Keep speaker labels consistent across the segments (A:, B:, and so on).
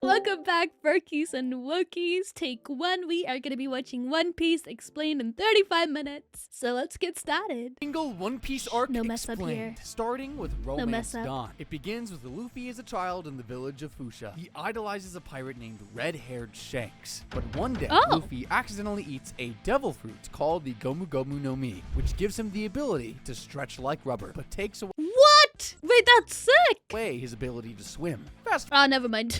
A: Welcome back, Berkies and Wokies. Take one. We are going to be watching One Piece explained in 35 minutes. So let's get started.
B: Single One Piece arc
A: No mess up
B: explained,
A: here.
B: starting with Romance
A: mess up.
B: Dawn. It begins with Luffy as a child in the village of Fuchsia. He idolizes a pirate named Red-Haired Shanks. But one day, Luffy accidentally eats a devil fruit called the Gomu Gomu no Mi, which gives him the ability to stretch like rubber, but takes
A: What? Wait, that's sick.
B: away his ability to swim. Fast
A: Oh, never mind.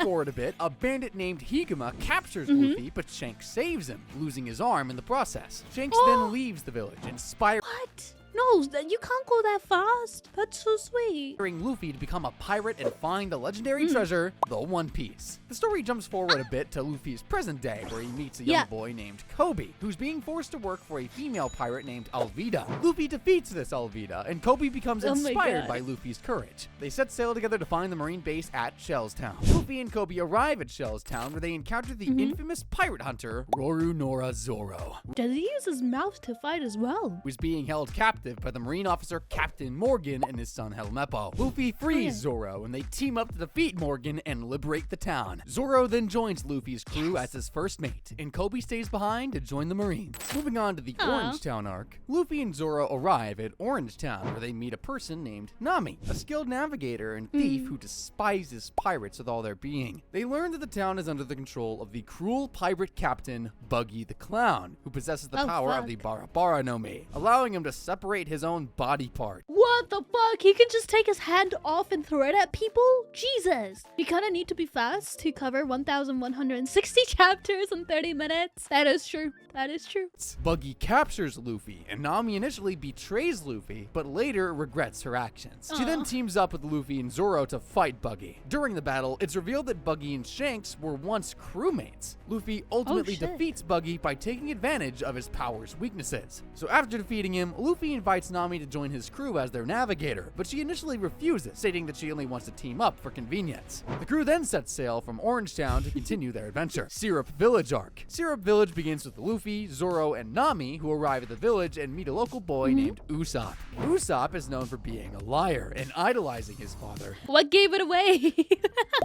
B: forward a bit, a bandit named Higuma captures Luffy, but Shanks saves him, losing his arm in the process. Shanks then leaves the village, inspiring
A: What? No, you can't go that fast. That's so sweet.
B: Luffy to become a pirate and find the legendary treasure, the One Piece. The story jumps forward a bit to Luffy's present day, where he meets a young boy named Kobe, who's being forced to work for a female pirate named Alvida. Luffy defeats this Alvida, and Kobe becomes inspired by Luffy's courage. They set sail together to find the marine base at Shellstown. Luffy and Kobe arrive at Shellstown, where they encounter the infamous pirate hunter, Rorunora Zoro,
A: Does he use his mouth to fight as well?
B: who is being held captive by the marine officer Captain Morgan and his son Helmeppo. Luffy frees Zoro, and they team up to defeat Morgan and liberate the town. Zoro then joins Luffy's crew as his first mate, and Kobe stays behind to join the Marines. Moving on to the Orangetown arc, Luffy and Zoro arrive at Orangetown, where they meet a person named Nami, a skilled navigator and thief who despises pirates with all their being. They learn that the town is under the control of the cruel pirate captain Buggy the Clown, who possesses the power of the Bara no Mi, allowing him to separate his own body part.
A: What the fuck? He can just take his hand off and throw it at people? Jesus. You kind of need to be fast to cover 1,160 chapters in 30 minutes. That is true. That is true.
B: Buggy captures Luffy, and Nami initially betrays Luffy, but later regrets her actions. She then teams up with Luffy and Zoro to fight Buggy. During the battle, it's revealed that Buggy and Shanks were once crewmates. Luffy ultimately defeats Buggy by taking advantage of his power's weaknesses. So after defeating him, Luffy invites Nami to join his crew as their navigator, but she initially refuses, stating that she only wants to team up for convenience. The crew then sets sail from Orangetown to continue their adventure. Syrup Village arc. Syrup Village begins with Luffy, Zoro, and Nami, who arrive at the village and meet a local boy named Usopp. Usopp is known for being a liar and idolizing his father,
A: What gave it away?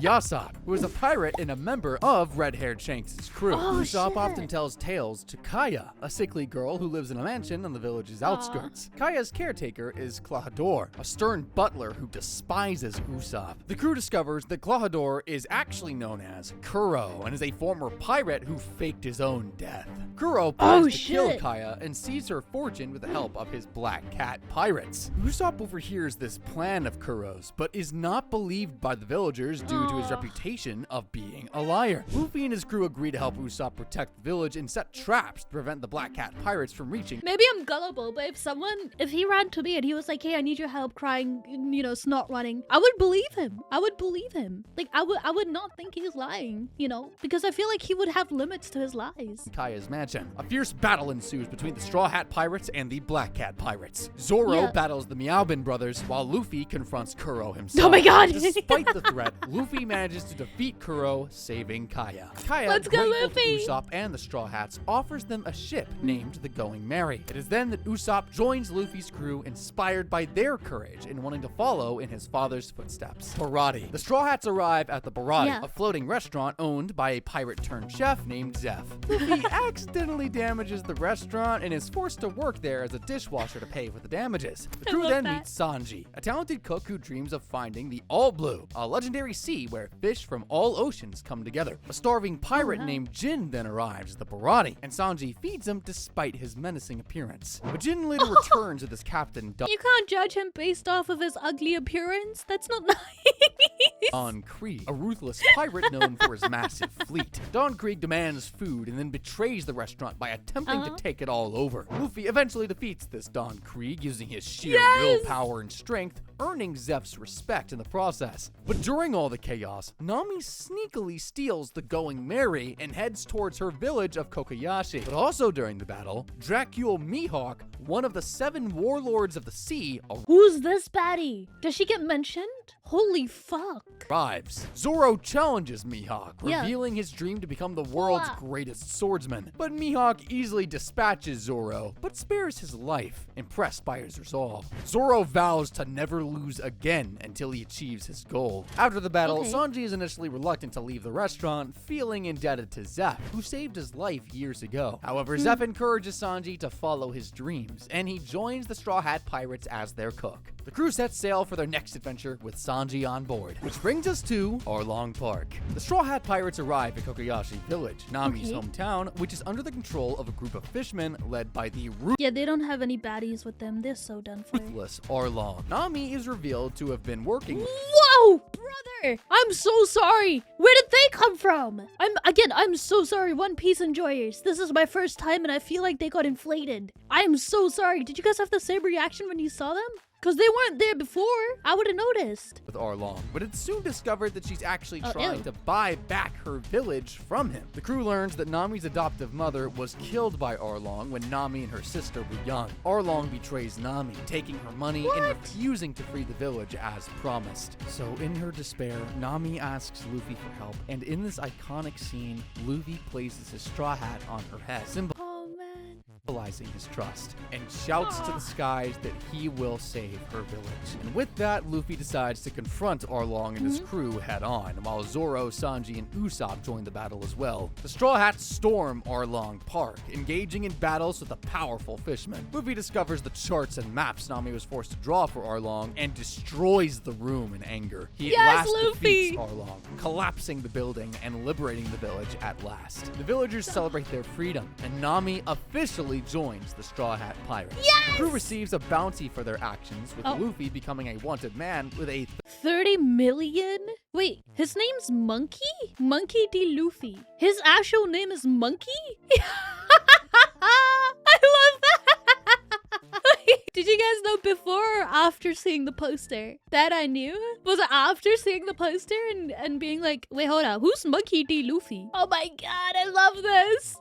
B: Yasopp, who is a pirate and a member of Red-Haired Shanks' crew. Usopp often tells tales to Kaya, a sickly girl who lives in a mansion on the village's outskirts. Kaya's caretaker is Klahadore, a stern butler who despises Usopp. The crew discovers that Klahadore is actually known as Kuro and is a former pirate who faked his own death. Kuro plans to kill Kaya and seize her fortune with the help of his Black Cat pirates. Usopp overhears this plan of Kuro's, but is not believed by the villagers due to his reputation of being a liar. Luffy and his crew agree to help Usopp protect the village and set traps to prevent the Black Cat pirates from reaching.
A: Maybe I'm gullible, but if he ran to me and he was like, hey, I need your help, crying, snot running, I would believe him. I would believe him. Like, I would not think he's lying, because I feel like he would have limits to his lies.
B: Kaya's mansion. A fierce battle ensues between the Straw Hat Pirates and the Black Cat Pirates. Zoro battles the Meowbin brothers, while Luffy confronts Kuro himself.
A: Oh my god!
B: Despite the threat, Luffy manages to defeat Kuro, saving Kaya. Kaya,
A: Let's go,
B: grateful
A: Luffy!
B: to Usopp and the Straw Hats, offers them a ship named the Going Merry. It is then that Usopp joins Luffy's crew, inspired by their courage and wanting to follow in his father's footsteps. Baratie. The Straw Hats arrive at the Baratie, a floating restaurant owned by a pirate-turned-chef named Zeph. Luffy accidentally damages the restaurant and is forced to work there as a dishwasher to pay for the damages. The crew then meets Sanji, a talented cook who dreams of finding the All Blue, a legendary sea where fish from all oceans come together. A starving pirate named Jin then arrives at the Baratie, and Sanji feeds him despite his menacing appearance. But Jin later returns with his captain,
A: You can't judge him based off of his ugly appearance. That's not nice.
B: Don Krieg, a ruthless pirate known for his massive fleet. Don Krieg demands food and then betrays the restaurant by attempting to take it all over. Luffy eventually defeats this Don Krieg using his sheer willpower and strength, earning Zeph's respect in the process. But during all the chaos, Nami sneakily steals the Going Merry and heads towards her village of Kokoyashi. But also during the battle, Dracule Mihawk, one of the 7 warlords of the sea,
A: Who's this baddie? Does she get mentioned? Holy fuck.
B: arrives. Zoro challenges Mihawk, revealing his dream to become the world's greatest swordsman. But Mihawk easily dispatches Zoro, but spares his life, impressed by his resolve. Zoro vows to never lose again until he achieves his goal. After the battle, Sanji is initially reluctant to leave the restaurant, feeling indebted to Zeph, who saved his life years ago. However, Zeph encourages Sanji to follow his dreams, and he joins the Straw Hat Pirates as their cook. The crew sets sail for their next adventure with Sanji on board, which brings us to Arlong Park. The Straw Hat Pirates arrive at Kokoyashi Village, Nami's hometown, which is under the control of a group of fishermen led by the
A: Yeah, they don't have any baddies with them. They're so done for.
B: ruthless Arlong. Nami is revealed to have been working with
A: Whoa, brother! I'm so sorry. Where did they come from? I'm so sorry, One Piece enjoyers. This is my first time and I feel like they got inflated. I'm so sorry. Did you guys have the same reaction when you saw them? Because they weren't there before. I would have noticed.
B: with Arlong, but it's soon discovered that she's actually trying to buy back her village from him. The crew learns that Nami's adoptive mother was killed by Arlong when Nami and her sister were young. Arlong betrays Nami, taking her money and refusing to free the village as promised. So in her despair, Nami asks Luffy for help, and in this iconic scene, Luffy places his straw hat on her head, symbolizing his trust, and shouts to the skies that he will save her village. And with that, Luffy decides to confront Arlong and his crew head on, while Zoro, Sanji, and Usopp join the battle as well. The Straw Hats storm Arlong Park, engaging in battles with the powerful fishermen. Luffy discovers the charts and maps Nami was forced to draw for Arlong and destroys the room in anger. He at last defeats Arlong, collapsing the building and liberating the village at last. The villagers celebrate their freedom, and Nami officially joins the Straw Hat Pirates. The crew receives a bounty for their actions, with Luffy becoming a wanted man with a
A: 30 million? Wait, his name's Monkey? Monkey D. Luffy. His actual name is Monkey? I love that! Did you guys know before or after seeing the poster that I knew? Was it after seeing the poster and being like, wait, hold on, who's Monkey D. Luffy? Oh my god, I love this!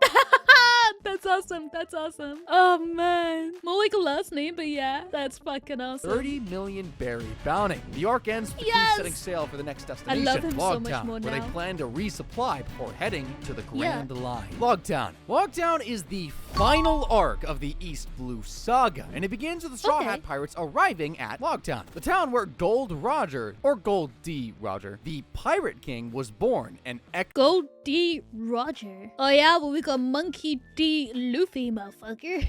A: That's awesome, that's awesome. Oh man. More like a last name, but yeah, that's fucking awesome.
B: 30 million berry bounty. The arc ends with the crew setting sail for the next destination,
A: I love him so much
B: Loguetown,
A: more
B: where
A: now.
B: they plan to resupply before heading to the Grand Line. Loguetown. Loguetown is the final arc of the East Blue Saga, and it begins with the Straw Hat Pirates arriving at Loguetown, the town where Gold Roger, or Gold D. Roger, the Pirate King, was born, and
A: Gold D. Roger. Oh yeah, well we got Monkey D. Luffy, motherfucker.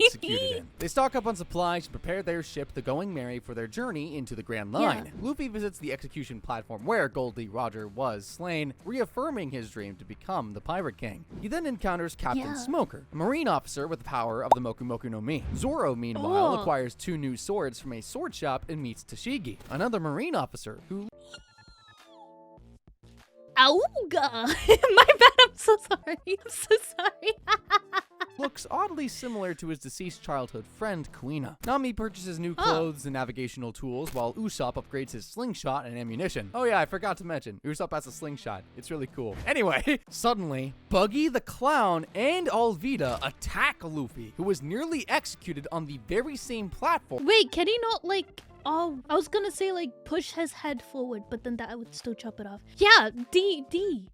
B: executed in. They stock up on supplies to prepare their ship, the Going Merry, for their journey into the Grand Line. Luffy visits the execution platform where Gold D. Roger was slain, reaffirming his dream to become the Pirate King. He then encounters Captain Smoker, a marine officer with the power of the Moku Moku no Mi. Zoro, meanwhile, acquires 2 new swords from a sword shop and meets Tashigi, another marine officer who...
A: Auga! My bad, I'm so sorry. I'm so sorry.
B: looks oddly similar to his deceased childhood friend, Kuina. Nami purchases new clothes and navigational tools, while Usopp upgrades his slingshot and ammunition. Oh yeah, I forgot to mention, Usopp has a slingshot. It's really cool. Anyway, suddenly, Buggy the Clown and Alvida attack Luffy, who was nearly executed on the very same platform.
A: Wait, can he not, like... Oh, I was gonna say, like, push his head forward, but then that would still chop it off. Yeah, D.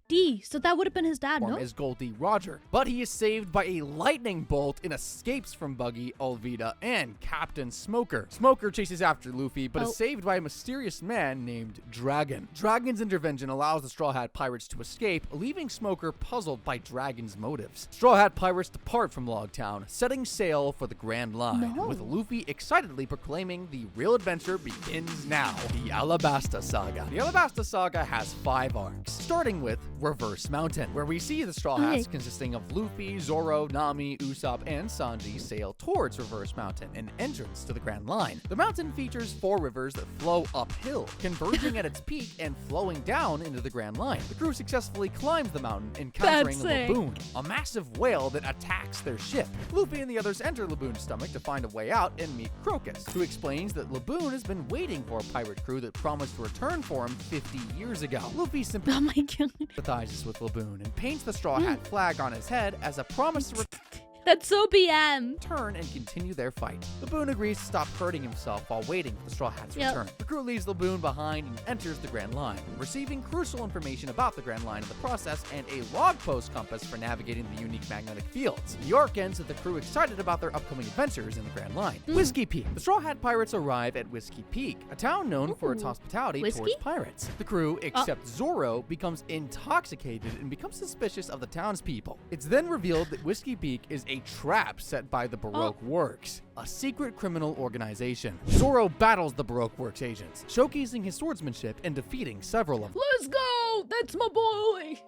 A: So that would have been his dad, no?
B: Is Goldie Roger. But he is saved by a lightning bolt and escapes from Buggy, Alvida, and Captain Smoker. Smoker chases after Luffy, but is saved by a mysterious man named Dragon. Dragon's intervention allows the Straw Hat Pirates to escape, leaving Smoker puzzled by Dragon's motives. Straw Hat Pirates depart from Loguetown, setting sail for the Grand Line, with Luffy excitedly proclaiming the real adventure begins now, the Alabasta Saga. The Alabasta Saga has 5 arcs, starting with Reverse Mountain, where we see the Straw Hats consisting of Luffy, Zoro, Nami, Usopp, and Sanji sail towards Reverse Mountain, an entrance to the Grand Line. The mountain features 4 rivers that flow uphill, converging at its peak and flowing down into the Grand Line. The crew successfully climbs the mountain, encountering Laboon, a massive whale that attacks their ship. Luffy and the others enter Laboon's stomach to find a way out and meet Crocus, who explains that Laboon has been waiting for a pirate crew that promised to return for him 50 years ago. Luffy sympathizes with Laboon and paints the Straw Hat flag on his head as a promise to
A: That's so BM.
B: Turn and continue their fight. Laboon agrees to stop hurting himself while waiting for the Straw Hats' return. The crew leaves Laboon behind and enters the Grand Line, receiving crucial information about the Grand Line in the process and a log post compass for navigating the unique magnetic fields. The arc ends with the crew excited about their upcoming adventures in the Grand Line. Whiskey Peak. The Straw Hat Pirates arrive at Whiskey Peak, a town known for its hospitality towards pirates. The crew, except Zoro, becomes intoxicated and becomes suspicious of the townspeople. It's then revealed that Whiskey Peak is a trap set by the Baroque Works, a secret criminal organization. Zoro battles the Baroque Works agents, showcasing his swordsmanship and defeating several of them.
A: Let's go! That's my boy!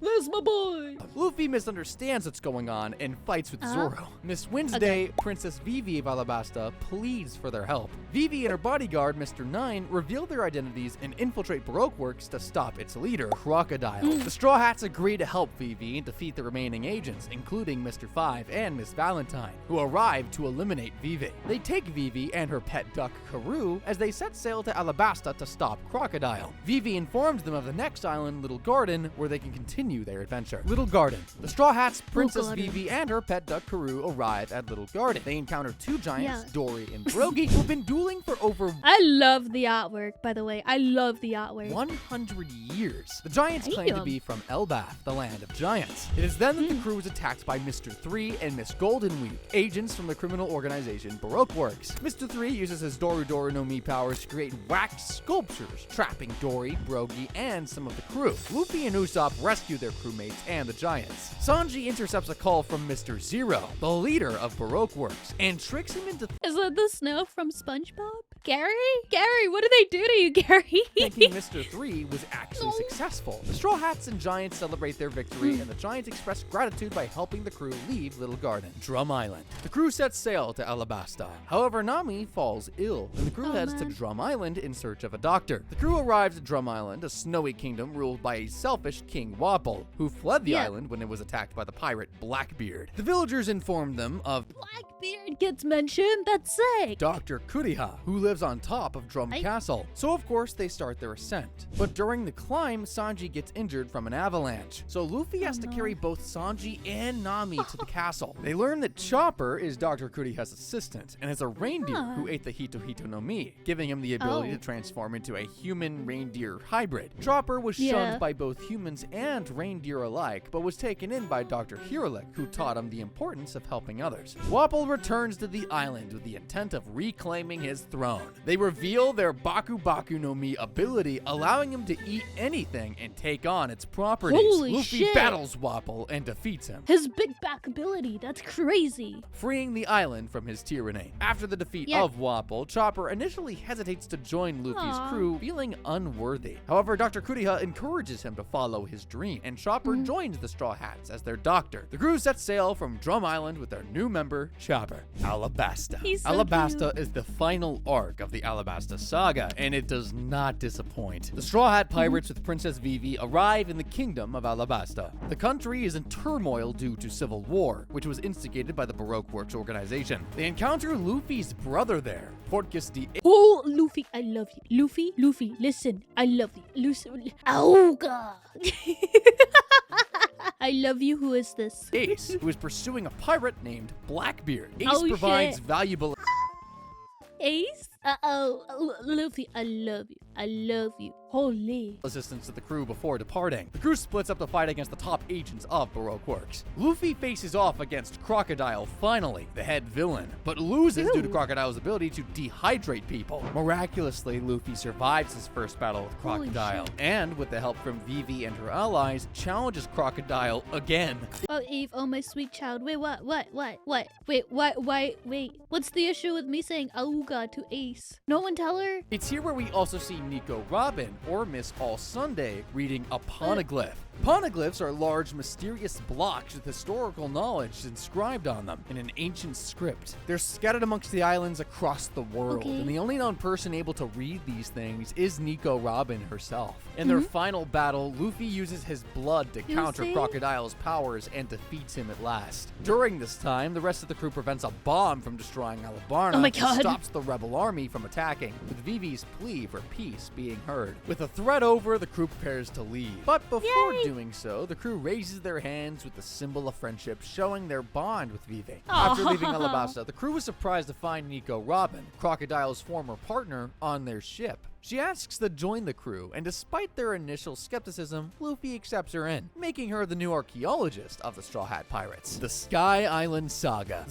A: That's my boy!
B: Luffy misunderstands what's going on and fights with Zoro. Miss Wednesday, Princess Vivi of Alabasta, pleads for their help. Vivi and her bodyguard, Mr. 9, reveal their identities and infiltrate Baroque Works to stop its leader, Crocodile. The Straw Hats agree to help Vivi and defeat the remaining agents, including Mr. 5 and Miss Valentine, who arrive to eliminate Vivi. They take Vivi and her pet duck, Karoo, as they set sail to Alabasta to stop Crocodile. Vivi informs them of the next island, Little Garden, where they can continue their adventure. Little Garden. The Straw Hats, Princess Vivi, and her pet duck, Karoo, arrive at Little Garden. They encounter two giants, Dory and Brogy, who've been dueling for over...
A: I love the artwork, by the way. I love the artwork.
B: 100 years. The giants claim to be from Elbaf, the land of giants. It is then that the crew is attacked by Mr. 3 and Miss Golden Week, agents from the criminal organization Baroque Works. Mr. 3 uses his Doru Doru no Mi powers to create wax sculptures, trapping Dory, Brogy, and some of the crew. Luffy and Usopp rescue their crewmates and the giants. Sanji intercepts a call from Mr. Zero, the leader of Baroque Works, and tricks him into
A: Is that the snow from SpongeBob? Gary? Gary, what did they do to you, Gary?
B: thinking Mr. 3 was actually successful. The Straw Hats and Giants celebrate their victory, and the Giants express gratitude by helping the crew leave Little Garden. Drum Island. The crew sets sail to Alabasta. However, Nami falls ill, and the crew heads to Drum Island in search of a doctor. The crew arrives at Drum Island, a snowy kingdom ruled by a selfish King Wapol, who fled the island when it was attacked by the pirate Blackbeard. The villagers informed them of
A: Blackbeard gets mentioned? That's sick!
B: Dr. Kuriha, who lives on top of Drum Castle. So of course they start their ascent. But during the climb, Sanji gets injured from an avalanche. So Luffy has to carry both Sanji and Nami to the castle. They learn that Chopper is Dr. Kuriha's assistant and is a reindeer who ate the Hito Hito no Mi, giving him the ability to transform into a human-reindeer hybrid. Chopper was shunned by both humans and reindeer alike, but was taken in by Dr. Hirolik, who taught him the importance of helping others. Wapol returns to the island with the intent of reclaiming his throne. They reveal their Baku Baku no Mi ability, allowing him to eat anything and take on its properties.
A: Holy
B: Luffy
A: shit.
B: battles Wapol and defeats him,
A: His big back ability, that's crazy.
B: freeing the island from his tyranny. After the defeat of Wapol, Chopper initially hesitates to join Luffy's crew, feeling unworthy. However, Dr. Kuriha encourages him to follow his dream, and Chopper joins the Straw Hats as their doctor. The crew sets sail from Drum Island with their new member, Chopper. Alabasta.
A: He's so
B: Alabasta
A: cute.
B: is the final arc of the Alabasta saga, and it does not disappoint. The Straw Hat Pirates with Princess Vivi arrive in the kingdom of Alabasta. The country is in turmoil due to civil war, which was instigated by the Baroque Works organization. They encounter Luffy's brother there, Fortkus the
A: Oh, Luffy, I love you. Luffy, listen, I love you. Auga! I love you. Who is this?
B: Ace, who is pursuing a pirate named Blackbeard. Ace
A: Oh,
B: provides
A: shit.
B: valuable
A: Ace? Luffy, I love you. I love you. Holy.
B: assistance to the crew before departing. The crew splits up to fight against the top agents of Baroque Works. Luffy faces off against Crocodile finally, the head villain, but loses due to Crocodile's ability to dehydrate people. Miraculously, Luffy survives his first battle with Crocodile, and with the help from Vivi and her allies, challenges Crocodile again.
A: Oh, Eve, oh my sweet child. Wait, what? Wait. What's the issue with me saying Auga to Ace? No one tell her?
B: It's here where we also see Nico Robin, or Miss All Sunday, reading a poneglyph. Poneglyphs are large, mysterious blocks with historical knowledge inscribed on them in an ancient script. They're scattered amongst the islands across the world, and the only known person able to read these things is Nico Robin herself. In their final battle, Luffy uses his blood to counter Crocodile's powers and defeats him at last. During this time, the rest of the crew prevents a bomb from destroying Alabasta and stops the rebel army from attacking, with Vivi's plea for peace being heard. With the threat over, the crew prepares to leave. But before
A: Yay.
B: doing so, the crew raises their hands with the symbol of friendship, showing their bond with Vive.
A: Aw.
B: After leaving Alabasta, the crew was surprised to find Nico Robin, Crocodile's former partner, on their ship. She asks to join the crew, and despite their initial skepticism, Luffy accepts her in, making her the new archaeologist of the Straw Hat Pirates. The Sky Island Saga.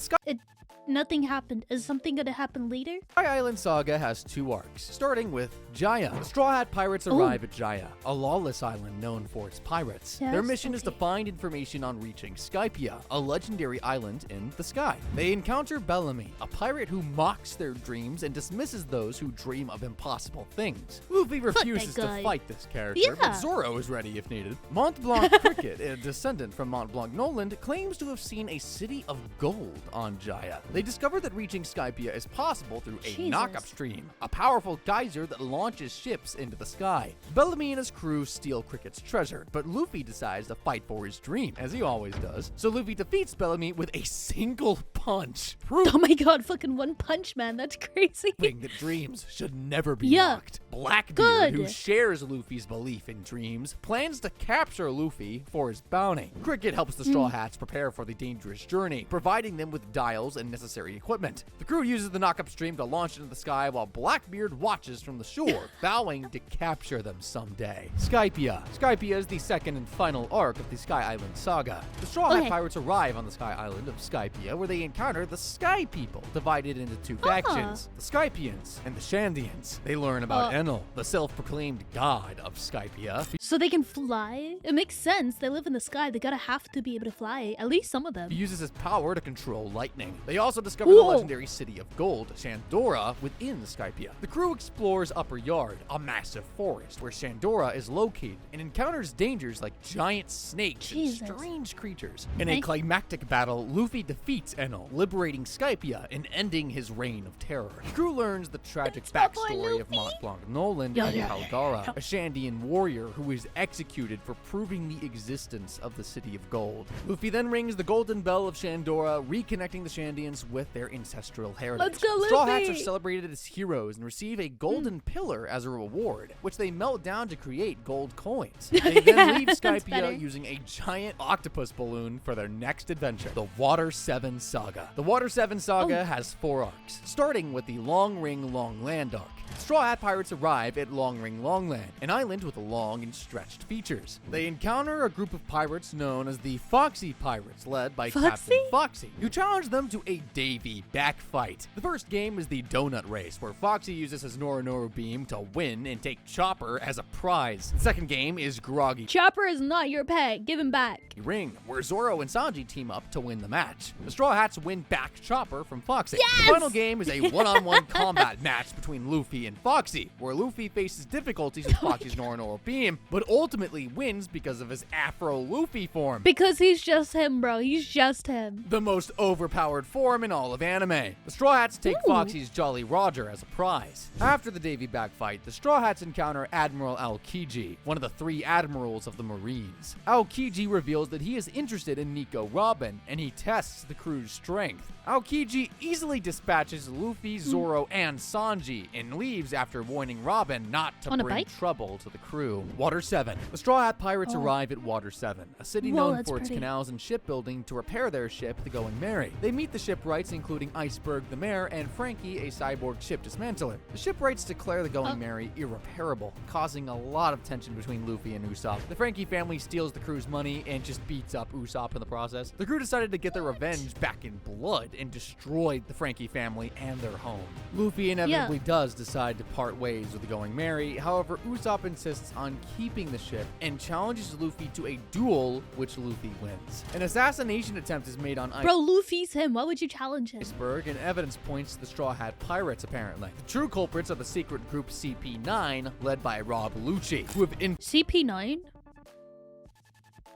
A: Nothing happened. Is something gonna happen later?
B: Sky Island Saga has 2 arcs, starting with Jaya. The Straw Hat Pirates arrive at Jaya, a lawless island known for its pirates.
A: Yes,
B: Their mission is to find information on reaching Skypia, a legendary island in the sky. They encounter Bellamy, a pirate who mocks their dreams and dismisses those who dream of impossible things. Luffy refuses to
A: guy.
B: fight this character,
A: Yeah.
B: but Zoro is ready if needed. Mont Blanc Cricket, a descendant from Mont Blanc Noland, claims to have seen a city of gold on Jaya. They discover that reaching Skypia is possible through a
A: Jesus.
B: knock-up stream, a powerful geyser that launches ships into the sky. Bellamy and his crew steal Cricket's treasure, but Luffy decides to fight for his dream, as he always does. So Luffy defeats Bellamy with a single punch, proving
A: Oh my god, fucking one punch, man. That's crazy.
B: that dreams should never be
A: Yeah.
B: mocked. Blackbeard,
A: Good.
B: who shares Luffy's belief in dreams, plans to capture Luffy for his bounty. Cricket helps the Straw Hats prepare for the dangerous journey, providing them with dials and necessary equipment. The crew uses the knock-up stream to launch into the sky while Blackbeard watches from the shore, vowing to capture them someday. Skypia. Skypia is the second and final arc of the Sky Island saga. The Straw Hat
A: Okay.
B: Pirates arrive on the Sky Island of Skypia, where they encounter the Sky People, divided into 2 factions, the Skypians and the Shandians. They learn about Enel, the self-proclaimed god of Skypia.
A: So they can fly? It makes sense. They live in the sky. They gotta have to be able to fly. At least some of them.
B: He uses his power to control lightning. They also discover the
A: Whoa.
B: legendary city of gold, Shandora, within Skypia. The crew explores Upper Yard, a massive forest where Shandora is located, and encounters dangers like giant snakes
A: Jesus.
B: and strange creatures. In a
A: Okay.
B: climactic battle, Luffy defeats Enel, liberating Skypia and ending his reign of terror. The crew learns the tragic
A: It's my boy
B: backstory of
A: Luffy.
B: Mont Blanc Noland
A: Yeah,
B: and
A: yeah.
B: Haldara, a Shandian warrior who is executed for proving the existence of the City of Gold. Luffy then rings the golden bell of Shandora, reconnecting the Shandians with their ancestral heritage.
A: Let's go,
B: The Straw Hats are
A: Luffy!
B: celebrated as heroes and receive a golden pillar as a reward, which they melt down to create gold coins. They then leave
A: That's better.
B: Skypia using a giant octopus balloon for their next adventure, the Water 7 Saga. The Water 7 Saga has 4 arcs, starting with the Long Ring Long Land arc. Straw Hat Pirates arrive at Long Ring Long Land, an island with long and stretched features. They encounter a group of pirates known as the Foxy Pirates, led by Captain
A: Foxy?
B: Foxy, who challenge them to a Davy back fight. The first game is the Donut Race, where Foxy uses his Noronoru beam to win and take Chopper as a prize. The second game is Groggy
A: Chopper is not your pet. Give him back.
B: Ring, where Zoro and Sanji team up to win the match. The Straw Hats win back Chopper from Foxy.
A: Yes!
B: The final game is a one-on-one combat match between Luffy and Foxy, where Luffy faces difficulties with Foxy's Noronoru beam, but ultimately wins because of his Afro Luffy form.
A: Because he's just him, bro. He's just him.
B: The most overpowered form in all of anime. The Straw Hats take
A: Ooh.
B: Foxy's Jolly Roger as a prize. After the Davy back fight, the Straw Hats encounter Admiral Aokiji, one of the 3 admirals of the Marines. Aokiji reveals that he is interested in Nico Robin, and he tests the crew's strength. Aokiji easily dispatches Luffy, Zoro, and Sanji, and leaves after warning Robin not to
A: On a
B: bring
A: bike?
B: trouble to the crew. Water 7. The Straw Hat Pirates arrive at Water 7, a city
A: Whoa,
B: known
A: that's
B: for its
A: pretty.
B: canals and shipbuilding to repair their ship, the Going Merry. They meet the shipwrights, including Iceberg the Mare and Frankie, a cyborg ship dismantler. The shipwrights declare the Going Merry irreparable, causing a lot of tension between Luffy and Usopp. The Frankie family steals the crew's money and just beats up Usopp in the process. The crew decided to get their revenge back in blood and destroyed the Frankie family and their home. Luffy inevitably does decide to part ways with the Going Merry. However, Usopp insists on keeping the ship and challenges Luffy to a duel, which Luffy wins. An assassination attempt is made on
A: Bro, Luffy's him. Why would you challenge him?
B: Iceberg, and evidence points to the Straw Hat Pirates, apparently. The true culprits are the secret group CP9, led by Rob Lucci, who have
A: CP9?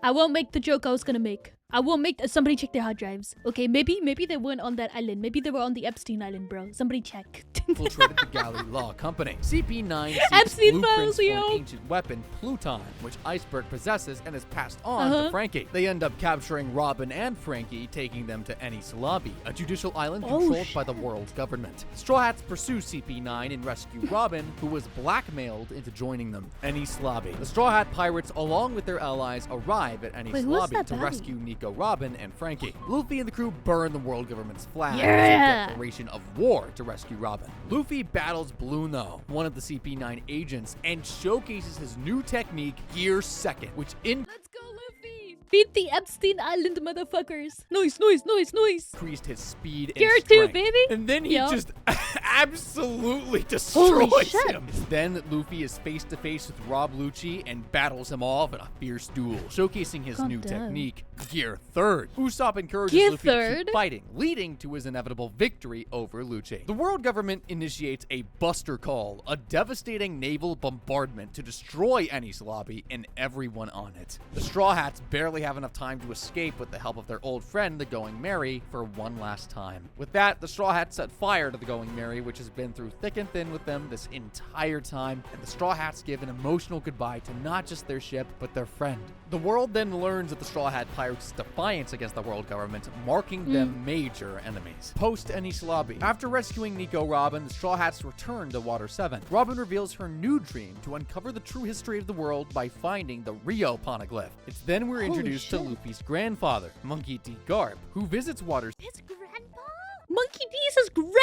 A: I won't make the joke I was gonna make. I will make somebody check their hard drives. Okay, maybe they weren't on that island. Maybe they were on the Epstein Island, bro. Somebody check.
B: Infiltrated the Galley Law Company. CP9 seeks
A: Epstein
B: blueprints
A: files,
B: for
A: yo.
B: an ancient weapon, Pluton, which Iceberg possesses and is passed on to Frankie. They end up capturing Robin and Frankie, taking them to Enies Lobby, a judicial island controlled by the world government. Straw Hats pursue CP9 and rescue Robin, who was blackmailed into joining them. Enies Lobby. The Straw Hat Pirates, along with their allies, arrive at Enies Lobby to rescue Nico, Robin, and Frankie. Luffy and the crew burn the world government's flag as a declaration of war to rescue Robin. Luffy battles Bluno, one of the CP9 agents, and showcases his new technique, Gear Second, which
A: Let's go, Luffy! Beat the Epstein Island motherfuckers. Noise.
B: increased his speed and
A: Gear
B: strength.
A: 2, baby.
B: And then he just absolutely destroys
A: shit.
B: him. It's then that Luffy is face to face with Rob Lucci and battles him off in a fierce duel, showcasing his new technique, Gear Third. Usopp encourages
A: Gear
B: Luffy to
A: Third?
B: keep fighting, leading to his inevitable victory over Lucci. The world government initiates a Buster Call, a devastating naval bombardment to destroy Enies Lobby and everyone on it. The Straw Hats barely have enough time to escape with the help of their old friend, the Going Merry, for one last time. With that, the Straw Hats set fire to the Going Merry, which has been through thick and thin with them this entire time, and the Straw Hats give an emotional goodbye to not just their ship, but their friend. The world then learns of the Straw Hat Pirates' defiance against the world government, marking them major enemies. Post-Enies Lobby. After rescuing Nico Robin, the Straw Hats return to Water 7. Robin reveals her new dream to uncover the true history of the world by finding the Rio Poneglyph. It's then we're introduced to Luffy's grandfather, Monkey D. Garp, who visits Water.
A: His grandpa? Monkey D's his grandpa?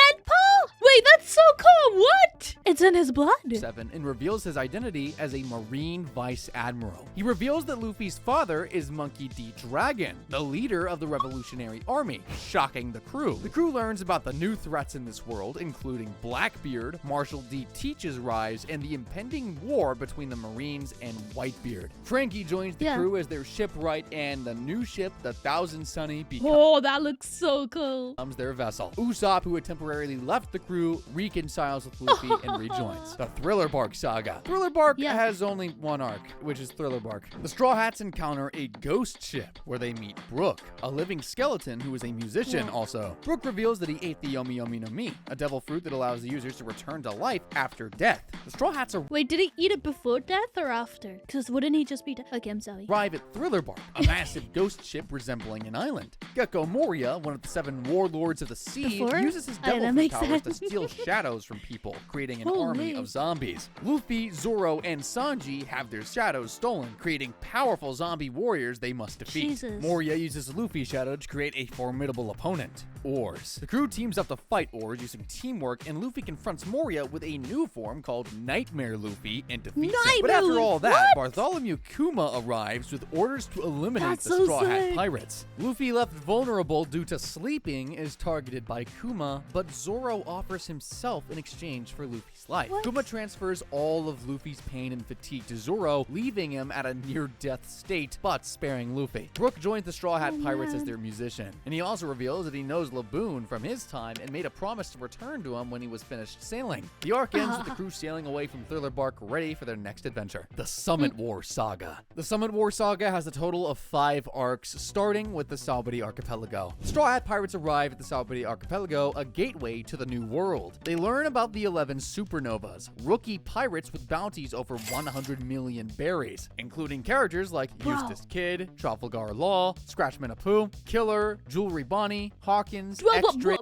A: Wait, that's so cool. What? It's in his blood.
B: 7 and reveals his identity as a Marine Vice Admiral. He reveals that Luffy's father is Monkey D. Dragon, the leader of the Revolutionary Army, shocking the crew. The crew learns about the new threats in this world, including Blackbeard, Marshal D. Teach's rise, and the impending war between the Marines and Whitebeard. Frankie joins the crew as their shipwright, and the new ship, the Thousand Sunny, becomes
A: that looks so cool.
B: their vessel. Usopp, who had temporarily left the crew, reconciles with Luffy and rejoins. The Thriller Bark Saga. Thriller Bark has only one arc, which is Thriller Bark. The Straw Hats encounter a ghost ship where they meet Brook, a living skeleton who is a musician also. Brook reveals that he ate the Yomi Yomi no Mi, a devil fruit that allows the users to return to life after death. The Straw Hats
A: Wait, did he eat it before death or after? Because wouldn't he just be dead? Okay, I'm sorry.
B: arrive at Thriller Bark, a massive ghost ship resembling an island. Gecko Moria, one of the 7 warlords of the sea, uses his devil fruit powers to steal shadows from people, creating an army of zombies. Luffy, Zoro, and Sanji have their shadows stolen, creating powerful zombie warriors they must defeat. Moria uses Luffy's shadow to create a formidable opponent, Oars. The crew teams up to fight Oars using teamwork, and Luffy confronts Moria with a new form called Nightmare Luffy and defeats him. But after all that, Bartholomew Kuma arrives with orders to eliminate the Straw Hat Pirates. Luffy, left vulnerable due to sleeping, is targeted by Kuma, but Zoro offers himself in exchange for Luffy's life. Kuma transfers all of Luffy's pain and fatigue to Zoro, leaving him at a near-death state, but sparing Luffy. Brook joins the Straw Hat Pirates as their musician, and he also reveals that he knows Laboon from his time and made a promise to return to him when he was finished sailing. The arc ends with the crew sailing away from Thriller Bark, ready for their next adventure, the Summit War Saga. The Summit War Saga has a total of 5 arcs, starting with the Sabaody Archipelago. Straw Hat Pirates arrive at the Sabaody Archipelago, a gateway to the New World. They learn about the 11 supernovas, rookie pirates with bounties over 100 million berries, including characters like Eustace Kid, Trafalgar Law, Scratchman Apu, Killer, Jewelry Bonnie, Hawkins, Extra,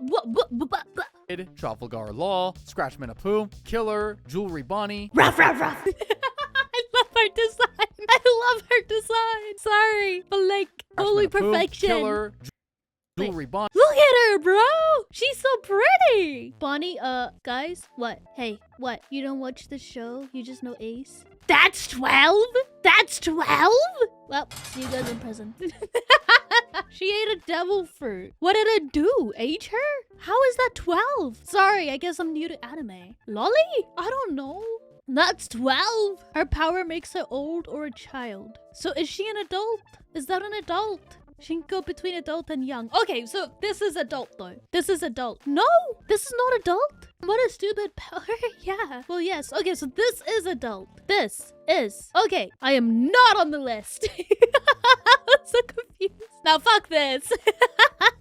B: Trafalgar Law, Scratchman Apu, Killer, Jewelry Bonnie.
A: Ruff. I love her design. I love her design. Sorry, but like, holy perfection.
B: Killer, Jewelry Bonnie.
A: Look at her, bro. She's so pretty. Bonnie, guys, what? Hey, what? You don't watch the show? You just know Ace? That's 12? That's 12? Well, see you guys in prison. She ate a devil fruit. What did it do? Age her? How is that 12? Sorry, I guess I'm new to anime. Lolly? I don't know. That's 12. Her power makes her old or a child. So is she an adult? Is that an adult? She can go between adult and young. Okay, so this is adult though. This is adult. No, this is not adult. What a stupid power. Yeah. Well, yes. Okay, so this is adult. This is. Okay, I am not on the list. I'm so confused. Now fuck this.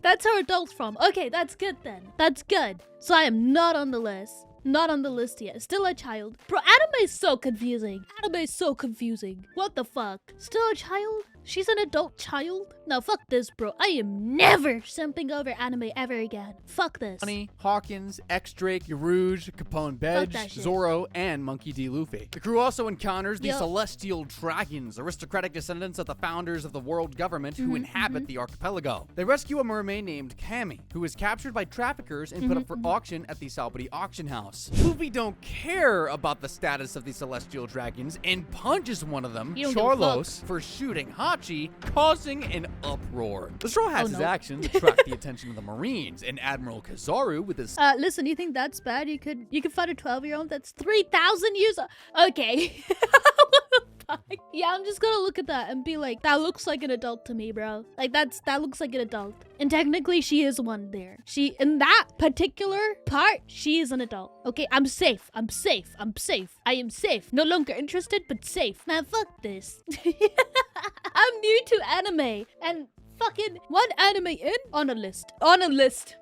A: That's how adults from. Okay, that's good then. That's good. So I am not on the list. Not on the list yet. Still a child. Bro, anime is so confusing. Anime is so confusing. What the fuck? Still a child? She's an adult child? No, fuck this, bro. I am never simping over anime ever again. Fuck this.
B: Honey, Hawkins, X-Drake, Yarouge, Capone Bedge, Zoro, and Monkey D. Luffy. The crew also encounters the Celestial Dragons, aristocratic descendants of the founders of the world government who inhabit the archipelago. They rescue a mermaid named Cammy, who is captured by traffickers and put up for auction at the Sabaody auction house. Luffy don't care about the status of the Celestial Dragons and punches one of them, Charlos, for shooting Hachi, causing an uproar. The Straw Hats' actions attract the attention of the Marines, and Admiral Kizaru with his
A: listen, you think that's bad? You could fight a 12-year-old that's 3,000 years old. Okay. Yeah, I'm just gonna look at that and be like, that looks like an adult to me, bro. Like that looks like an adult. And technically she is one there. She, in that particular part, she is an adult. Okay, I'm safe. I'm safe. I'm safe. I am safe. No longer interested, but safe. Man, fuck this. I'm new to anime and fucking one anime in on a list. On a list.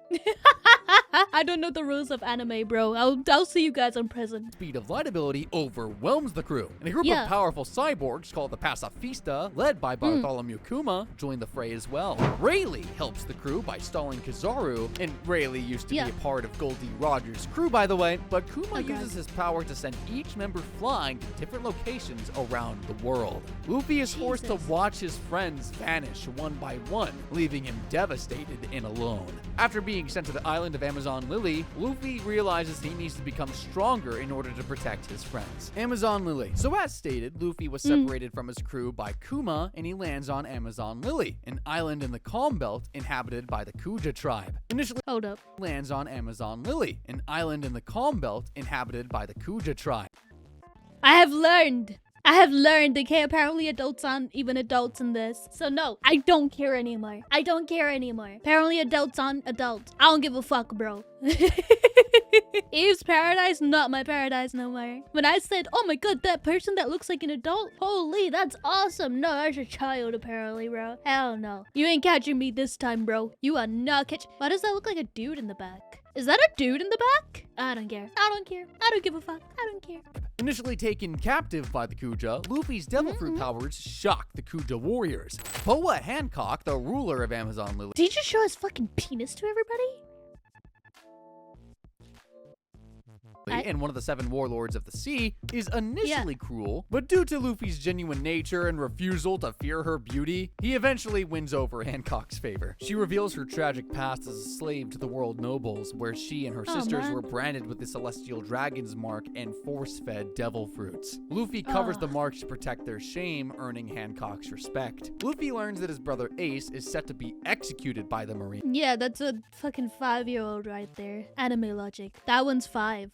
A: I don't know the rules of anime, bro. I'll see you guys on prison.
B: Speed of light ability overwhelms the crew, and a group of powerful cyborgs called the Pacifista, led by Bartholomew Kuma, join the fray as well. Rayleigh helps the crew by stalling Kizaru, and Rayleigh used to be a part of Goldie Roger's crew, by the way, but Kuma uses his power to send each member flying to different locations around the world. Luffy is forced to watch his friends vanish one by one, leaving him devastated and alone. After being sent to the island of Amazon Lily, Luffy realizes he needs to become stronger in order to protect his friends. Amazon Lily. So as stated, Luffy was separated from his crew by Kuma, and he lands on Amazon Lily, an island in the Calm Belt inhabited by the Kuja tribe. Initially, lands on Amazon Lily, an island in the Calm Belt inhabited by the Kuja tribe.
A: I have learned, okay, apparently adults aren't even adults in this. So no, I don't care anymore. I don't care anymore. Apparently adults aren't adults. I don't give a fuck, bro. Eve's paradise, not my paradise no more. When I said, oh my god, that person that looks like an adult, holy, that's awesome. No, that's a child apparently, bro. Hell no. You ain't catching me this time, bro. You are not catching. Why does that look like a dude in the back? Is that a dude in the back? I don't care. I don't care. I don't give a fuck. I don't care.
B: Initially taken captive by the Kuja, Luffy's devil fruit powers shock the Kuja warriors. Boa Hancock, the ruler of Amazon Lily,
A: did he just show his fucking penis to everybody?
B: and one of the 7 warlords of the sea, is initially cruel, but due to Luffy's genuine nature and refusal to fear her beauty, he eventually wins over Hancock's favor. She reveals her tragic past as a slave to the world nobles, where she and her sisters were branded with the Celestial Dragon's mark and force-fed devil fruits. Luffy covers the marks to protect their shame, earning Hancock's respect. Luffy learns that his brother Ace is set to be executed by the Marines.
A: Yeah, that's a fucking 5-year-old right there. Anime logic. That one's 5.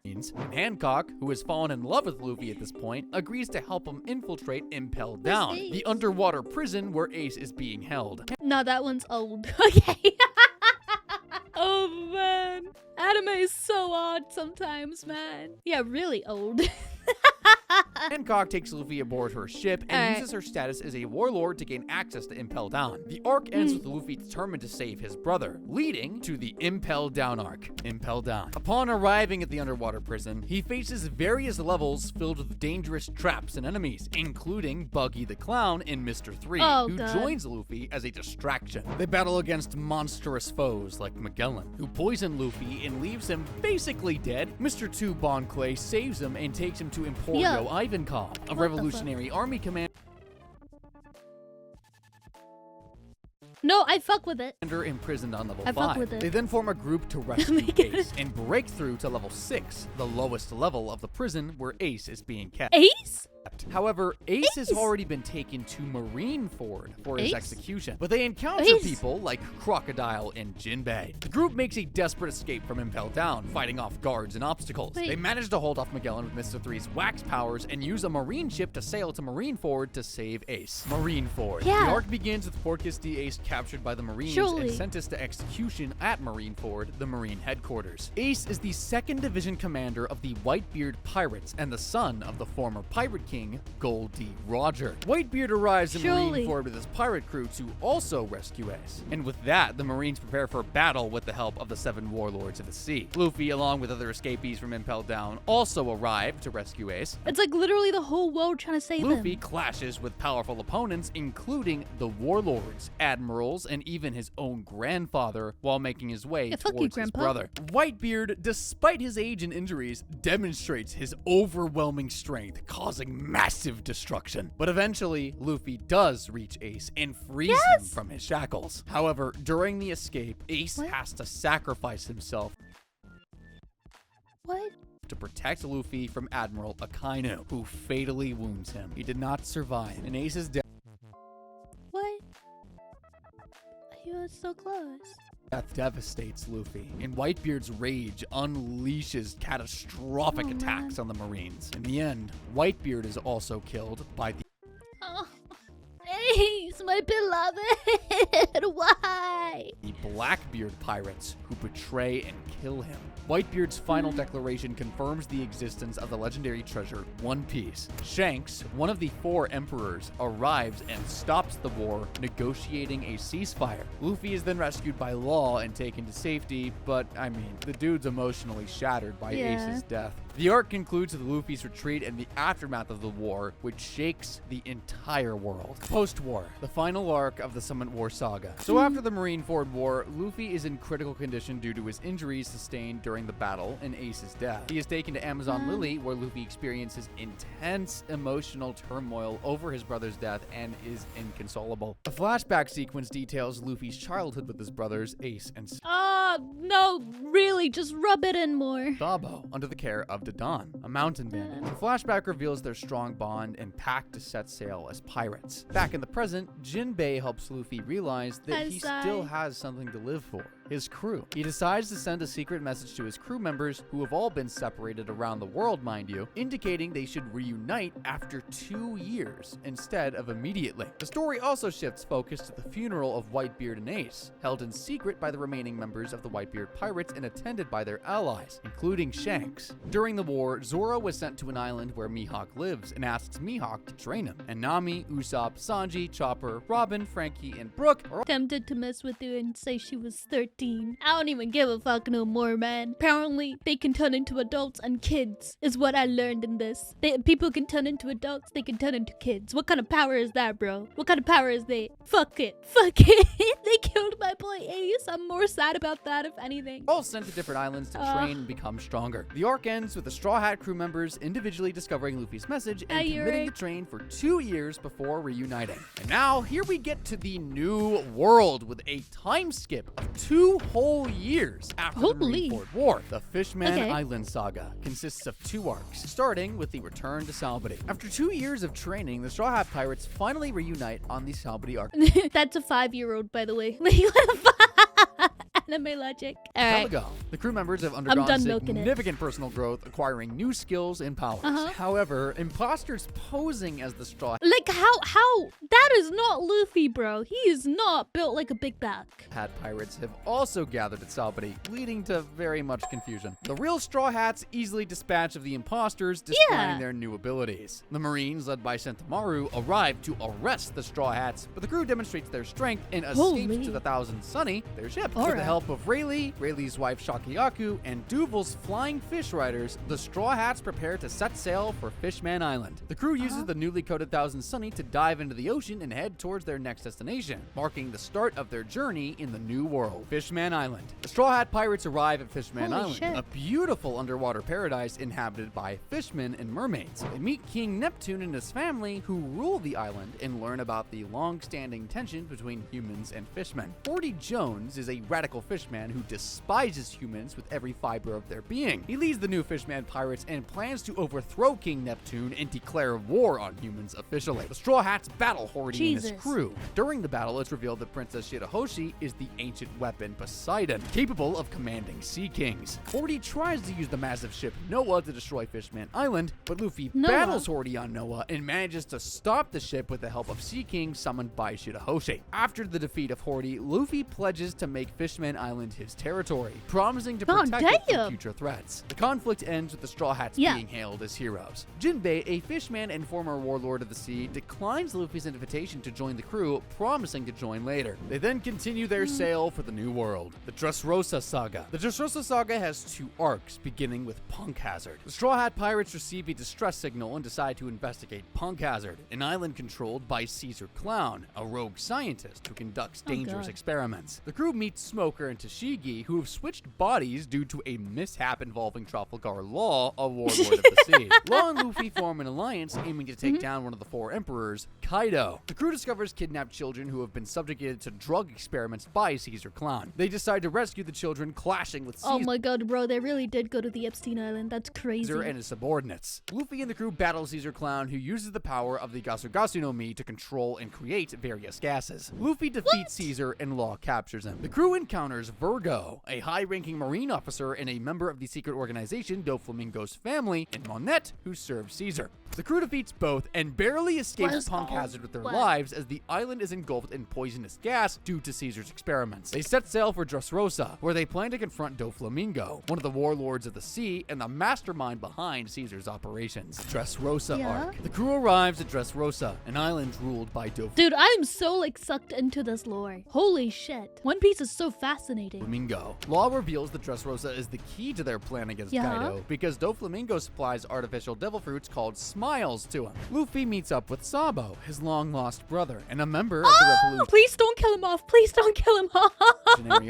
B: And Hancock, who has fallen in love with Luffy at this point, agrees to help him infiltrate Impel Down, the underwater prison where Ace is being held.
A: No, that one's old. Okay. Oh man. Anime is so odd sometimes, man. Yeah, really old.
B: Hancock takes Luffy aboard her ship and uses her status as a warlord to gain access to Impel Down. The arc ends with Luffy determined to save his brother, leading to the Impel Down arc. Impel Down. Upon arriving at the underwater prison, he faces various levels filled with dangerous traps and enemies, including Buggy the Clown and Mr. 3, who joins Luffy as a distraction. They battle against monstrous foes like Magellan, who poison Luffy and leaves him basically dead. Mr. 2 Bon Clay saves him and takes him to Emporio Ivankov, a revolutionary army commander.
A: No, I fuck with it.
B: Imprisoned on level 5.
A: Fuck with it.
B: They then form a group to rescue Ace and break through to level 6, the lowest level of the prison where Ace is being kept.
A: Ace?
B: However, Ace has already been taken to Marineford for his execution, but they encounter people like Crocodile and Jinbei. The group makes a desperate escape from Impel Down, fighting off guards and obstacles. They manage to hold off Magellan with Mr. 3's wax powers and use a marine ship to sail to Marineford to save Ace. Marineford. The arc begins with Porcus D. Ace captured by the Marines
A: Surely.
B: and sentenced to execution at Marineford, the Marine headquarters. Ace is the 2nd Division commander of the Whitebeard Pirates and the son of the former pirate king, Gold D. Roger. Whitebeard arrives in
A: Surely.
B: Marineford with his pirate crew to also rescue Ace. And with that, the Marines prepare for battle with the help of the 7 warlords of the sea. Luffy, along with other escapees from Impel Down, also arrive to rescue Ace.
A: It's like literally the whole world trying to save
B: Luffy
A: him.
B: clashes with powerful opponents, including the warlords, admirals, and even his own grandfather, while making his way
A: Yeah, fuck you,
B: towards his
A: Grandpa.
B: brother. Whitebeard, despite his age and injuries, demonstrates his overwhelming strength, causing massive destruction. But eventually, Luffy does reach Ace and frees him from his shackles. However, during the escape, Ace
A: What?
B: has to sacrifice himself
A: What?
B: to protect Luffy from Admiral Akainu, who fatally wounds him. He did not survive, and Ace's death
A: What? He was so close.
B: devastates Luffy, and Whitebeard's rage unleashes catastrophic attacks on the Marines. In the end, Whitebeard is also killed by the
A: Oh, Ace, my beloved. Why?
B: Blackbeard pirates, who betray and kill him. Whitebeard's final declaration confirms the existence of the legendary treasure One Piece. Shanks, one of the 4 emperors, arrives and stops the war, negotiating a ceasefire. Luffy is then rescued by Law and taken to safety, but I mean, the dude's emotionally shattered by
A: Yeah.
B: Ace's death. The arc concludes with Luffy's retreat and the aftermath of the war, which shakes the entire world. Post-war, the final arc of the Summit War saga. So after the Marineford War, Luffy is in critical condition due to his injuries sustained during the battle and Ace's death. He is taken to Amazon Lily, where Luffy experiences intense emotional turmoil over his brother's death and is inconsolable. A flashback sequence details Luffy's childhood with his brothers, Ace and
A: No, really, just rub it in more.
B: Sabo, under the care of Dadan, a mountain bandit. The flashback reveals their strong bond and pact to set sail as pirates. Back in the present, Jinbei helps Luffy realize that he still has something to live for. His crew. He decides to send a secret message to his crew members, who have all been separated around the world, mind you, indicating they should reunite after 2 years instead of immediately. The story also shifts focus to the funeral of Whitebeard and Ace, held in secret by the remaining members of the Whitebeard pirates and attended by their allies, including Shanks. During the war, Zoro was sent to an island where Mihawk lives and asks Mihawk to train him. And Nami, Usopp, Sanji, Chopper, Robin, Frankie, and Brook are
A: Tempted to mess with you and say she was 13. I don't even give a fuck no more, man. Apparently, they can turn into adults and kids, is what I learned in this. People can turn into adults, they can turn into kids. What kind of power is that, bro? What kind of power is that? Fuck it. Fuck it. They killed my boy Ace. I'm more sad about that, if anything.
B: all sent to different islands to train and become stronger. The arc ends with the Straw Hat crew members individually discovering Luffy's message and committing to train for 2 years before reuniting. And now, here we get to the new world with a time skip of 2 whole years after the Marineford War. The Fishman Island saga consists of 2 arcs, starting with the return to Sabaody. After 2 years of training, the Straw Hat Pirates finally reunite on the Sabaody Archipelago.
A: That's a 5-year-old, by the way. Anime logic. Alright.
B: The crew members have undergone
A: milking
B: significant personal growth, acquiring new skills and powers. However, imposters posing as the Straw
A: Like, how? That is not Luffy, bro. He is not built like a big back.
B: Hat pirates have also gathered at Sabaody, leading to very much confusion. The real Straw Hats easily dispatch of the imposters, displaying their new abilities. The Marines, led by Sentomaru, arrive to arrest the Straw Hats, but the crew demonstrates their strength and escapes to the Thousand Sunny, their ship. With the help of Rayleigh, Rayleigh's wife Shakiyaku, and Duval's flying fish riders, the Straw Hats prepare to set sail for Fishman Island. The crew uses the newly coated Thousand Sunny to dive into the ocean and head towards their next destination, marking the start of their journey in the new world, Fishman Island. The Straw Hat Pirates arrive at Fishman Island, a beautiful underwater paradise inhabited by fishmen and mermaids. They meet King Neptune and his family, who rule the island, and learn about the long-standing tension between humans and fishmen. 40 Jones is a radical fishman who despises humans with every fiber of their being. He leads the new Fishman Pirates and plans to overthrow King Neptune and declare war on humans officially. destroyed. The Straw Hats battle Horty and his
A: Jesus.
B: crew. During the battle, it's revealed that Princess Shirahoshi is the ancient weapon Poseidon, capable of commanding sea kings. Horty tries to use the massive ship Noah to destroy Fishman Island, but Luffy battles Horty on Noah and manages to stop the ship with the help of sea kings summoned by Shirahoshi. After the defeat of Horty, Luffy pledges to make Fishman Island his territory, promising to protect it from future threats. The conflict ends with the Straw Hats being hailed as heroes. Jinbei, a fishman and former warlord of the sea, declines Luffy's invitation to join the crew, promising to join later. They then continue their sail for the New World. The Dressrosa Saga. The Dressrosa Saga has 2 arcs, beginning with Punk Hazard. The Straw Hat pirates receive a distress signal and decide to investigate Punk Hazard, an island controlled by Caesar Clown, a rogue scientist who conducts dangerous experiments. The crew meets Smoker and Tashigi, who have switched bodies due to a mishap involving Trafalgar Law, a warlord of the sea. Law and Luffy form an alliance aiming to take down one of the 4 emperors, Kaido. The crew discovers kidnapped children who have been subjugated to drug experiments by Caesar Clown. They decide to rescue the children, clashing with Caesar.
A: Oh my god, bro, they really did go to the Epstein Island. That's crazy.
B: And his subordinates. Luffy and the crew battle Caesar Clown, who uses the power of the Gasugasu no Mi to control and create various gases. Luffy defeats Caesar and Law captures him. The crew encounters Virgo, a high-ranking marine officer and a member of the secret organization Doflamingo's family, and Monette, who serves Caesar. The crew defeats both and barely escapes Punk Hazard with their lives as the island is engulfed in poisonous gas due to Caesar's experiments. They set sail for Dressrosa, where they plan to confront Doflamingo, one of the warlords of the sea and the mastermind behind Caesar's operations. Dressrosa arc. The crew arrives at Dressrosa, an island ruled by Doflamingo.
A: Dude, I'm so sucked into this lore. Holy shit. One Piece is so fascinating.
B: Law reveals that Dressrosa is the key to their plan against Kaido because Doflamingo supplies artificial devil fruits called Smiles to him. Luffy meets up with Sabo, his long-lost brother, and a member of the Revolutionary
A: Please don't kill him off. Please don't kill him off.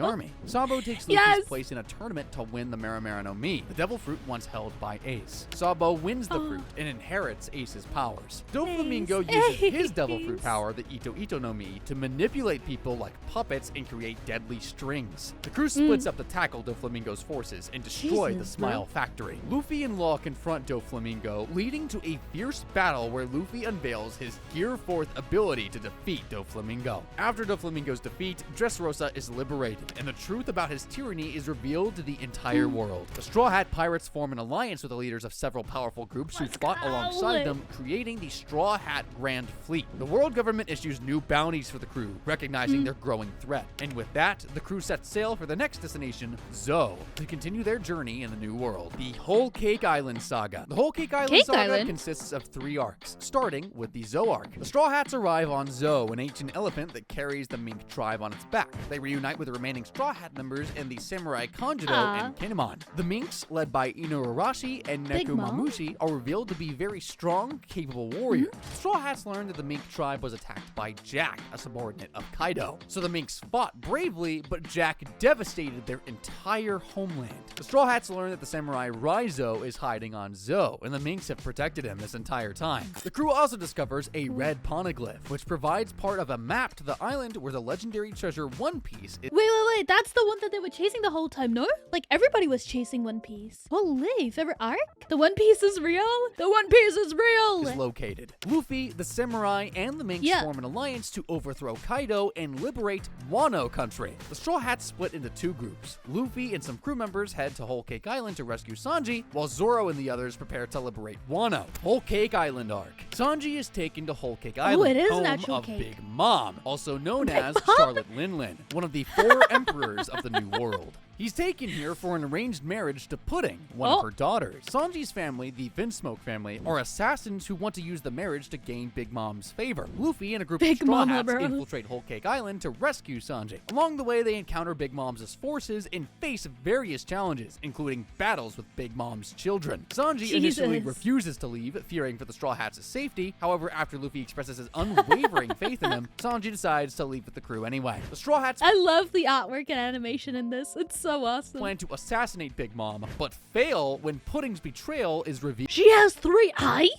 B: Army. Sabo takes Luffy's place in a tournament to win the Marineford no Mi, the devil fruit once held by Ace. Sabo wins the fruit and inherits Ace's powers. Doflamingo uses his devil fruit power, the Ito no Mi, to manipulate people like puppets and create deadly strings. The crew splits up to tackle Doflamingo's forces and destroy the Smile Factory. Luffy and Law confront Doflamingo, leading to a fierce battle where Luffy unveils his Gear 4th ability to defeat Doflamingo. After Doflamingo's defeat, Dressrosa is liberated, and the truth about his tyranny is revealed to the entire world. The Straw Hat pirates form an alliance with the leaders of several powerful groups who fought alongside them, creating the Straw Hat Grand Fleet. The world government issues new bounties for the crew, recognizing their growing threat. And with that, the crew sets sail for the next destination, Zou, to continue their journey in the New World. The Whole Cake Island Saga. The Whole Cake Island Saga consists of 3 arcs, starting with the Zou arc. The Straw Hats arrive on Zou, an ancient elephant that carries the Mink tribe on its back. They reunite with the remaining Straw Hat members and the samurai Kanjuro and Kinemon. The Minks, led by Inuarashi and Nekomamushi, are revealed to be very strong, capable warriors. The Straw Hats learn that the Mink tribe was attacked by Jack, a subordinate of Kaido. So the Minks fought bravely, but Jack devastated their entire homeland. The Straw Hats learn that the samurai Raizo is hiding on Zou, and the Minks have protected him this entire time. The crew also discovers a red poneglyph, which provides part of a map to the island where the legendary treasure One Piece is.
A: Wait, that's the one that they were chasing the whole time, no? Like, everybody was chasing One Piece. Holy, favorite arc? The One Piece is real? The One Piece is real!
B: Is located. Luffy, the samurai, and the Minks form an alliance to overthrow Kaido and liberate Wano Country. The Straw Hats split into 2 groups. Luffy and some crew members head to Whole Cake Island to rescue Sanji, while Zoro and the others prepare to liberate Wano. Whole Cake Island arc. Sanji is taken to Whole Cake Island, home of Big Mom, also known as Charlotte Linlin, one of the 4 emperors of the New World. He's taken here for an arranged marriage to Pudding, one of her daughters. Sanji's family, the Vinsmoke family, are assassins who want to use the marriage to gain Big Mom's favor. Luffy and a group of Straw Hats infiltrate Whole Cake Island to rescue Sanji. Along the way, they encounter Big Mom's forces and face various challenges, including battles with Big Mom's children. Sanji initially refuses to leave, fearing for the Straw Hats' safety. However, after Luffy expresses his unwavering faith in him, Sanji decides to leave with the crew anyway. The Straw Hats...
A: I love the artwork and animation in this. It's so awesome.
B: Plan to assassinate Big Mom, but fail when Pudding's betrayal is revealed.
A: She has 3 eyes?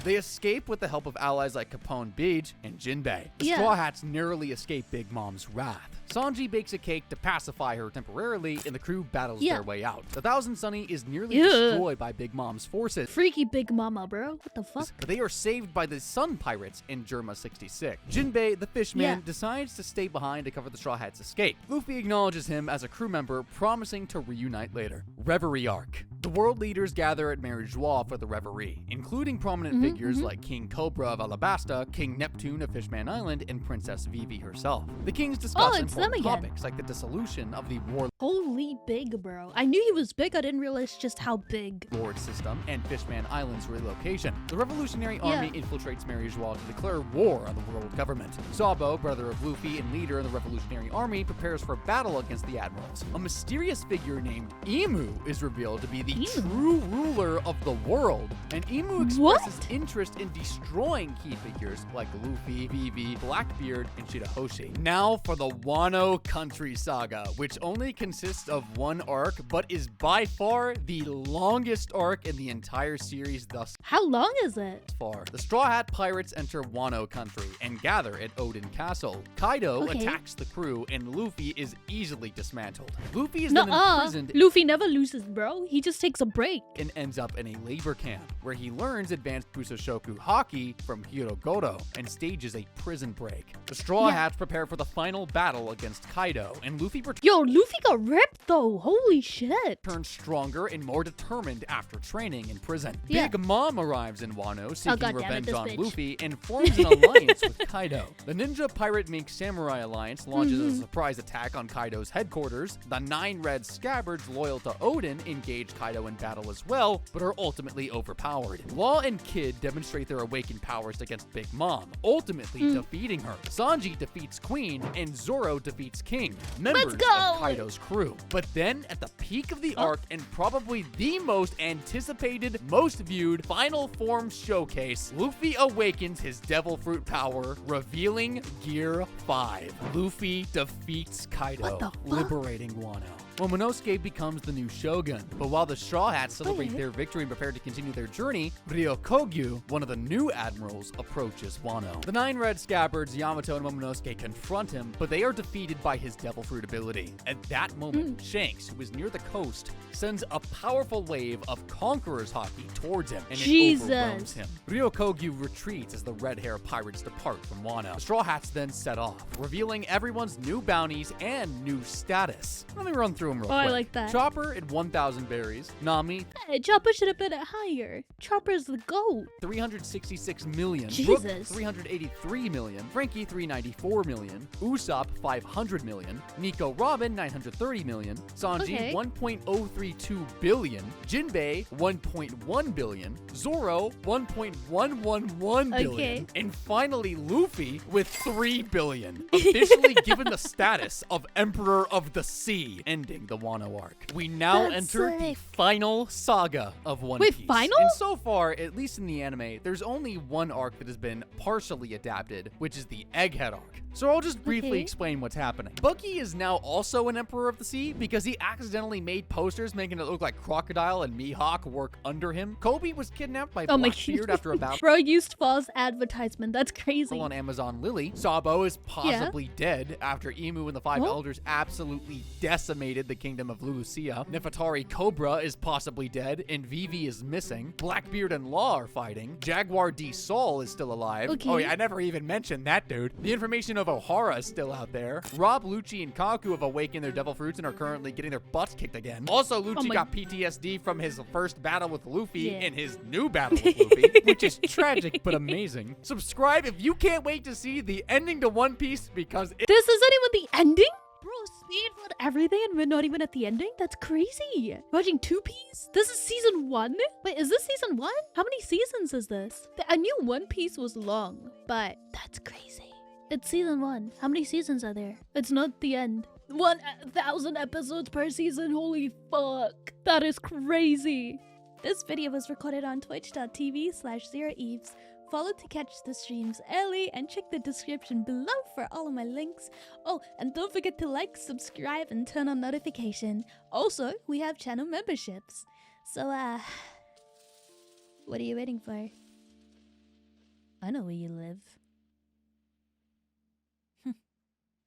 B: They escape with the help of allies like Capone Beach and Jinbei. The Straw Hats narrowly escape Big Mom's wrath. Sanji bakes a cake to pacify her temporarily, and the crew battles
A: Yeah.
B: their way out. The Thousand Sunny is nearly
A: Yeah.
B: destroyed by Big Mom's forces,
A: Freaky Big Mama, bro. What the fuck?
B: but they are saved by the Sun Pirates in Germa 66. Jinbei, the Fishman,
A: Yeah.
B: decides to stay behind to cover the Straw Hats' escape. Luffy acknowledges him as a crew member, promising to reunite later. Reverie arc. The world leaders gather at Mary Joie for the Reverie, including prominent figures like King Cobra of Alabasta, King Neptune of Fishman Island, and Princess Vivi herself. The kings discuss
A: it's them
B: important
A: again.
B: topics like the dissolution of the
A: Holy big, bro. I knew he was big. I didn't realize just how big.
B: Warlord system and Fishman Island's relocation. The Revolutionary Army infiltrates Mary Joie to declare war on the world government. Sabo, brother of Luffy and leader of the Revolutionary Army, prepares for battle against the admirals. A mysterious figure named Emu is revealed to be the true ruler of the world, and Emu expresses interest in destroying key figures like Luffy, Vivi, Blackbeard, and Shirahoshi. Now for the Wano Country saga, which only consists of one arc, but is by far the longest arc in the entire series thus
A: How long is it?
B: far. The Straw Hat Pirates enter Wano Country and gather at Odin Castle. Kaido attacks the crew, and Luffy is easily dismantled. Luffy is then imprisoned
A: Luffy never loses, bro. He just takes a break.
B: and ends up in a labor camp, where he learns advanced Busoshoku Haki from Hirogoro and stages a prison break. The Straw Hats prepare for the final battle against Kaido, and Luffy
A: Yo, Luffy got ripped though. Holy shit.
B: turns stronger and more determined after training in prison.
A: Yeah.
B: Big Mom arrives in Wano seeking
A: goddamn it,
B: revenge
A: this
B: on
A: bitch.
B: Luffy and forms an alliance with Kaido. The Ninja Pirate Mink Samurai Alliance launches a surprise attack on Kaido's headquarters. The 9 Red Scabbards loyal to Odin engage Kaido in battle as well, but are ultimately overpowered. Law and Kid demonstrate their awakened powers against Big Mom, ultimately defeating her. Sanji defeats Queen, and Zoro defeats King, members
A: go!
B: of Kaido's crew. But then, at the peak of the arc, and probably the most anticipated, most viewed final form showcase, Luffy awakens his Devil Fruit power, revealing Gear 5. Luffy defeats Kaido,
A: What the fuck?
B: liberating Wano. Momonosuke becomes the new shogun, but while the Straw Hats celebrate
A: Okay.
B: their victory and prepare to continue their journey, Ryokogyu, one of the new admirals, approaches Wano. The 9 Red Scabbards, Yamato, and Momonosuke confront him, but they are defeated by his Devil Fruit ability. At that moment, Shanks, who is near the coast, sends a powerful wave of Conqueror's Haki towards him, and it overwhelms him. Ryokogyu retreats as the Red Hair Pirates depart from Wano. The Straw Hats then set off, revealing everyone's new bounties and new status. Let me run through them real quick.
A: I like that.
B: Chopper at 1,000 berries. Nami,
A: Hey, Chopper should have been higher. Chopper's the GOAT.
B: 366 million.
A: Jesus.
B: Brook, 383 million. Frankie, 394 million. Usopp, 500 million. Nico Robin, 930 million. Sanji,
A: Okay.
B: 1.032 billion. Jinbei, 1.1 billion. Zoro, 1.111 billion.
A: Okay.
B: And finally, Luffy with 3 billion. Officially given the status of Emperor of the Sea, ending the Wano arc. We now
A: That's
B: enter the
A: sick.
B: final saga of One
A: Wait,
B: Piece.
A: final?
B: And so far, at least in the anime, there's only one arc that has been partially adapted, which is the Egghead arc. So I'll just briefly
A: Okay.
B: explain what's happening. Bucky is now also an Emperor of the Sea because he accidentally made posters making it look like Crocodile and Mihawk work under him. Kobe was kidnapped by
A: Oh my
B: Blackbeard after a battle
A: Bro used false advertisement. That's crazy.
B: on Amazon Lily. Sabo is possibly dead after Emu and the Five
A: What?
B: Elders absolutely decimated the kingdom of Lucia. Nefertari Cobra is possibly dead, and Vivi is missing. Blackbeard and Law are fighting. Jaguar D. Sol is still alive.
A: Okay.
B: Oh yeah, I never even mentioned that dude. The information of O'Hara is still out there. Rob, Lucci, and Kaku have awakened their devil fruits and are currently getting their butts kicked again. Also, Lucci
A: my-
B: got PTSD from his first battle with Luffy
A: Yeah.
B: and his new battle with Luffy, which is tragic but amazing. Subscribe if you can't wait to see the ending to One Piece because
A: This isn't even the ending? Bro, speed for everything and we're not even at the ending? That's crazy. Watching Two Piece? This is season 1? Wait, is this season 1? How many seasons is this? I knew One Piece was long, but that's crazy. It's season 1. How many seasons are there? It's not the end. 1,000 episodes per season. Holy fuck. That is crazy. This video was recorded on twitch.tv/ZeroEves. Follow to catch the streams early and check the description below for all of my links. Oh, and don't forget to like, subscribe, and turn on notification. Also, we have channel memberships. So, what are you waiting for? I know where you live.